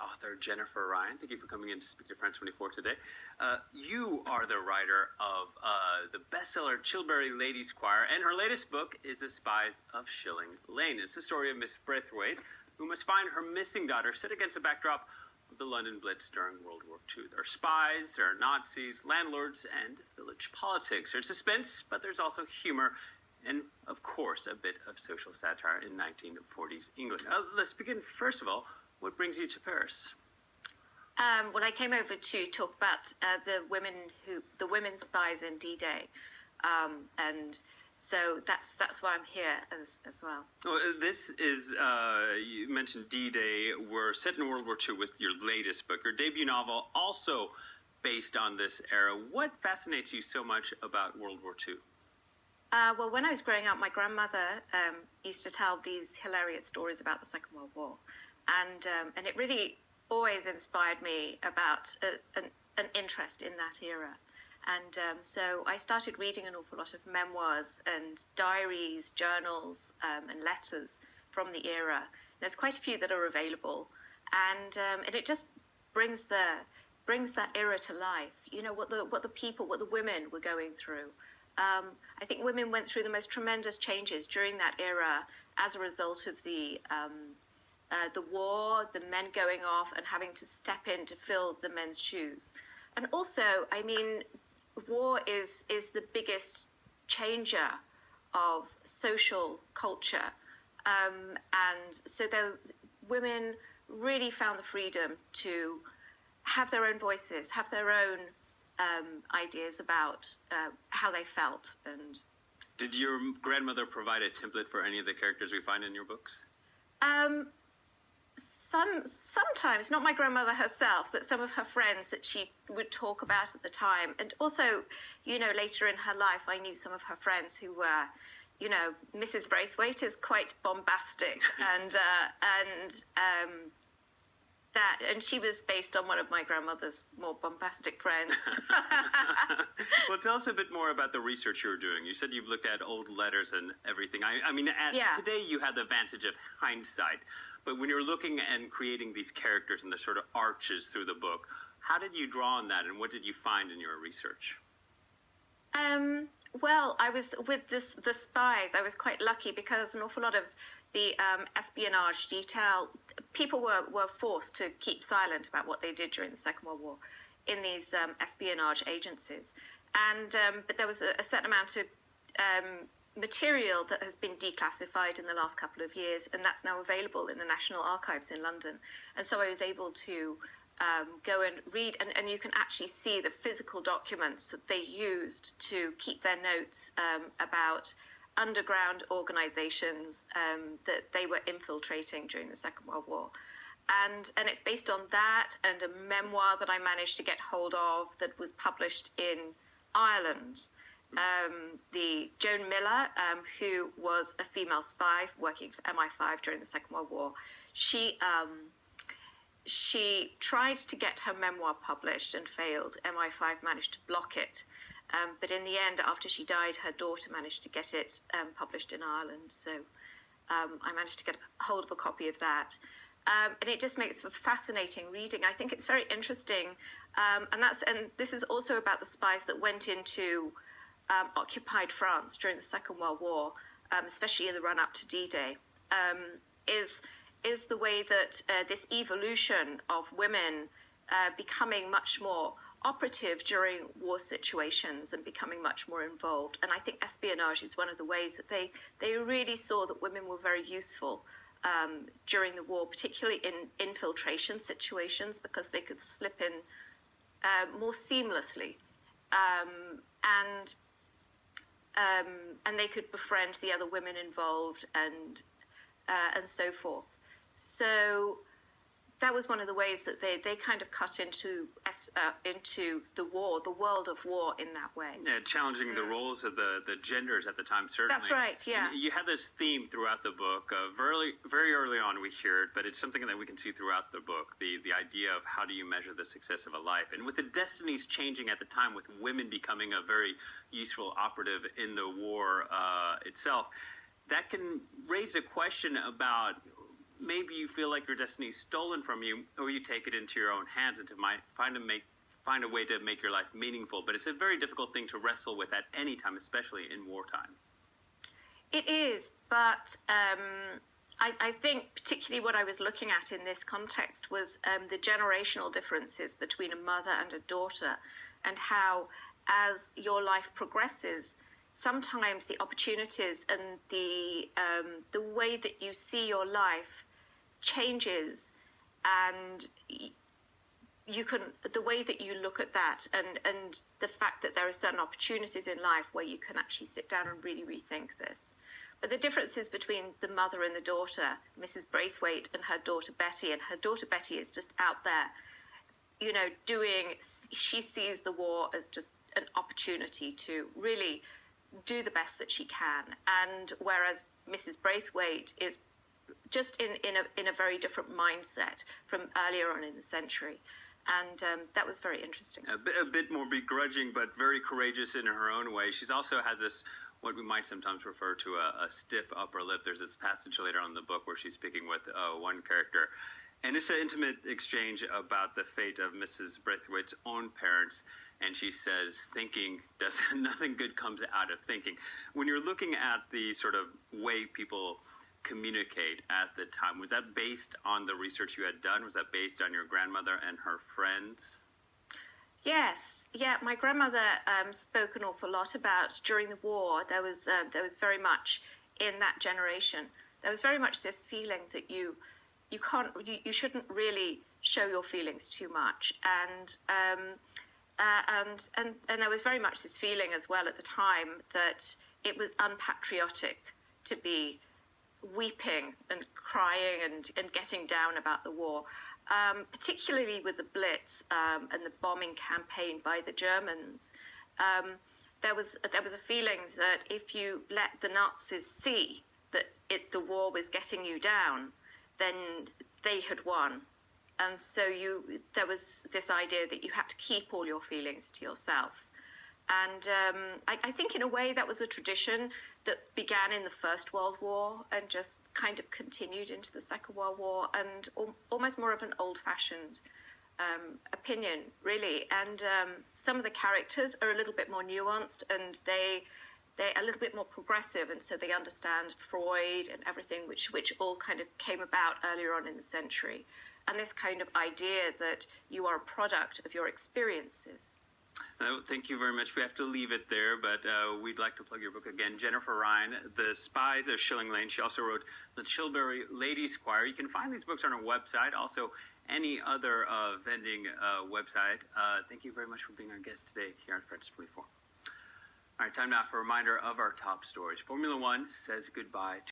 author Jennifer Ryan. Thank you for coming in to speak to France 24 today. You are the writer of the bestseller Chilbury Ladies Choir, and her latest book is The Spies of Shilling Lane. It's the story of Miss Braithwaite, who must find her missing daughter set against a backdrop of the London Blitz during World War II. There are spies, there are Nazis, landlords, and village politics. There's suspense, but there's also humor, and, of course, a bit of social satire in 1940s England. Let's begin, first of all, what brings you to Paris? Well, I came over to talk about the women spies in D-Day, and so that's why I'm here as well. Well, this is, you mentioned D-Day. We're set in World War II with your latest book, your debut novel, also based on this era. What fascinates you so much about World War II? Well, when I was growing up, my grandmother used to tell these hilarious stories about the Second World War, and it really always inspired me about an interest in that era. And so I started reading an awful lot of memoirs and diaries, journals, and letters from the era. There's quite a few that are available, and it just brings that era to life. You know, what the women were going through. I think women went through the most tremendous changes during that era as a result of the war, the men going off and having to step in to fill the men's shoes. And also, I mean, war is the biggest changer of social culture. And so women really found the freedom to have their own voices, have their own ideas about how they felt. And did your grandmother provide a template for any of the characters we find in your books? Sometimes, not my grandmother herself, but some of her friends that she would talk about at the time. And also, you know, later in her life, I knew some of her friends who were, you know, Mrs. Braithwaite is quite bombastic, and she was based on one of my grandmother's more bombastic friends. Well, tell us a bit more about the research you were doing. You said you've looked at old letters and everything. I mean, today you had the advantage of hindsight, but when you're looking and creating these characters and the sort of arches through the book, how did you draw on that, and what did you find in your research? Well, I was with the spies. I was quite lucky because an awful lot of the espionage detail, people were forced to keep silent about what they did during the Second World War in these espionage agencies. And but there was a certain amount of material that has been declassified in the last couple of years, and that's now available in the National Archives in London. And so I was able to go and read, and you can actually see the physical documents that they used to keep their notes about underground organizations that they were infiltrating during the Second World War. And it's based on that and a memoir that I managed to get hold of that was published in Ireland. The Joan Miller, who was a female spy working for MI5 during the Second World War, she tried to get her memoir published and failed. MI5 managed to block it. But in the end, after she died, her daughter managed to get it published in Ireland. So I managed to get hold of a copy of that. And it just makes for fascinating reading. I think it's very interesting. And this is also about the spies that went into occupied France during the Second World War, especially in the run-up to D-Day, is the way that this evolution of women becoming much more operative during war situations and becoming much more involved. And I think espionage is one of the ways that they really saw that women were very useful during the war, particularly in infiltration situations, because they could slip in more seamlessly, and they could befriend the other women involved and so forth. So that was one of the ways that they kind of cut into the war, the world of war in that way. Yeah, challenging the roles of the genders at the time, certainly. That's right, yeah. You had this theme throughout the book. Very early on we hear it, but it's something that we can see throughout the book, the idea of how do you measure the success of a life. And with the destinies changing at the time, with women becoming a very useful operative in the war itself, that can raise a question about maybe you feel like your destiny is stolen from you, or you take it into your own hands and to find a way to make your life meaningful. But it's a very difficult thing to wrestle with at any time, especially in wartime. It is, but I think particularly what I was looking at in this context was the generational differences between a mother and a daughter, and how as your life progresses, sometimes the opportunities and the way that you see your life changes, and the way that you look at that, and the fact that there are certain opportunities in life where you can actually sit down and really rethink this. But the differences between the mother and the daughter, Mrs. Braithwaite and her daughter Betty, and her daughter Betty is just out there, she sees the war as just an opportunity to really do the best that she can. And whereas Mrs. Braithwaite is just in a very different mindset from earlier on in the century. And that was very interesting. A bit more begrudging, but very courageous in her own way. She's also has this, what we might sometimes refer to a stiff upper lip. There's this passage later on in the book where she's speaking with one character. And it's an intimate exchange about the fate of Mrs. Braithwaite's own parents. And she says, nothing good comes out of thinking. When you're looking at the sort of way people communicate at the time, was that based on the research you had done? Was that based on your grandmother and her friends? Yes, yeah. My grandmother spoke an awful lot about during the war. There was very much in that generation. There was very much this feeling that you shouldn't really show your feelings too much, and there was very much this feeling as well at the time that it was unpatriotic to be weeping and crying and getting down about the war. Particularly with the Blitz and the bombing campaign by the Germans, there was a feeling that if you let the Nazis see that the war was getting you down, then they had won. And so there was this idea that you had to keep all your feelings to yourself. And I think in a way that was a tradition that began in the First World War and just kind of continued into the Second World War, and almost more of an old-fashioned opinion, really. And some of the characters are a little bit more nuanced, and they're a little bit more progressive, and so they understand Freud and everything, which all kind of came about earlier on in the century. And this kind of idea that you are a product of your experiences. Thank you very much. We have to leave it there, but we'd like to plug your book again. Jennifer Ryan, The Spies of Shilling Lane. She also wrote The Chilbury Ladies Choir. You can find these books on our website, also any other vending website. Thank you very much for being our guest today here on Apprentice 24. All right, time now for a reminder of our top stories. Formula One says goodbye to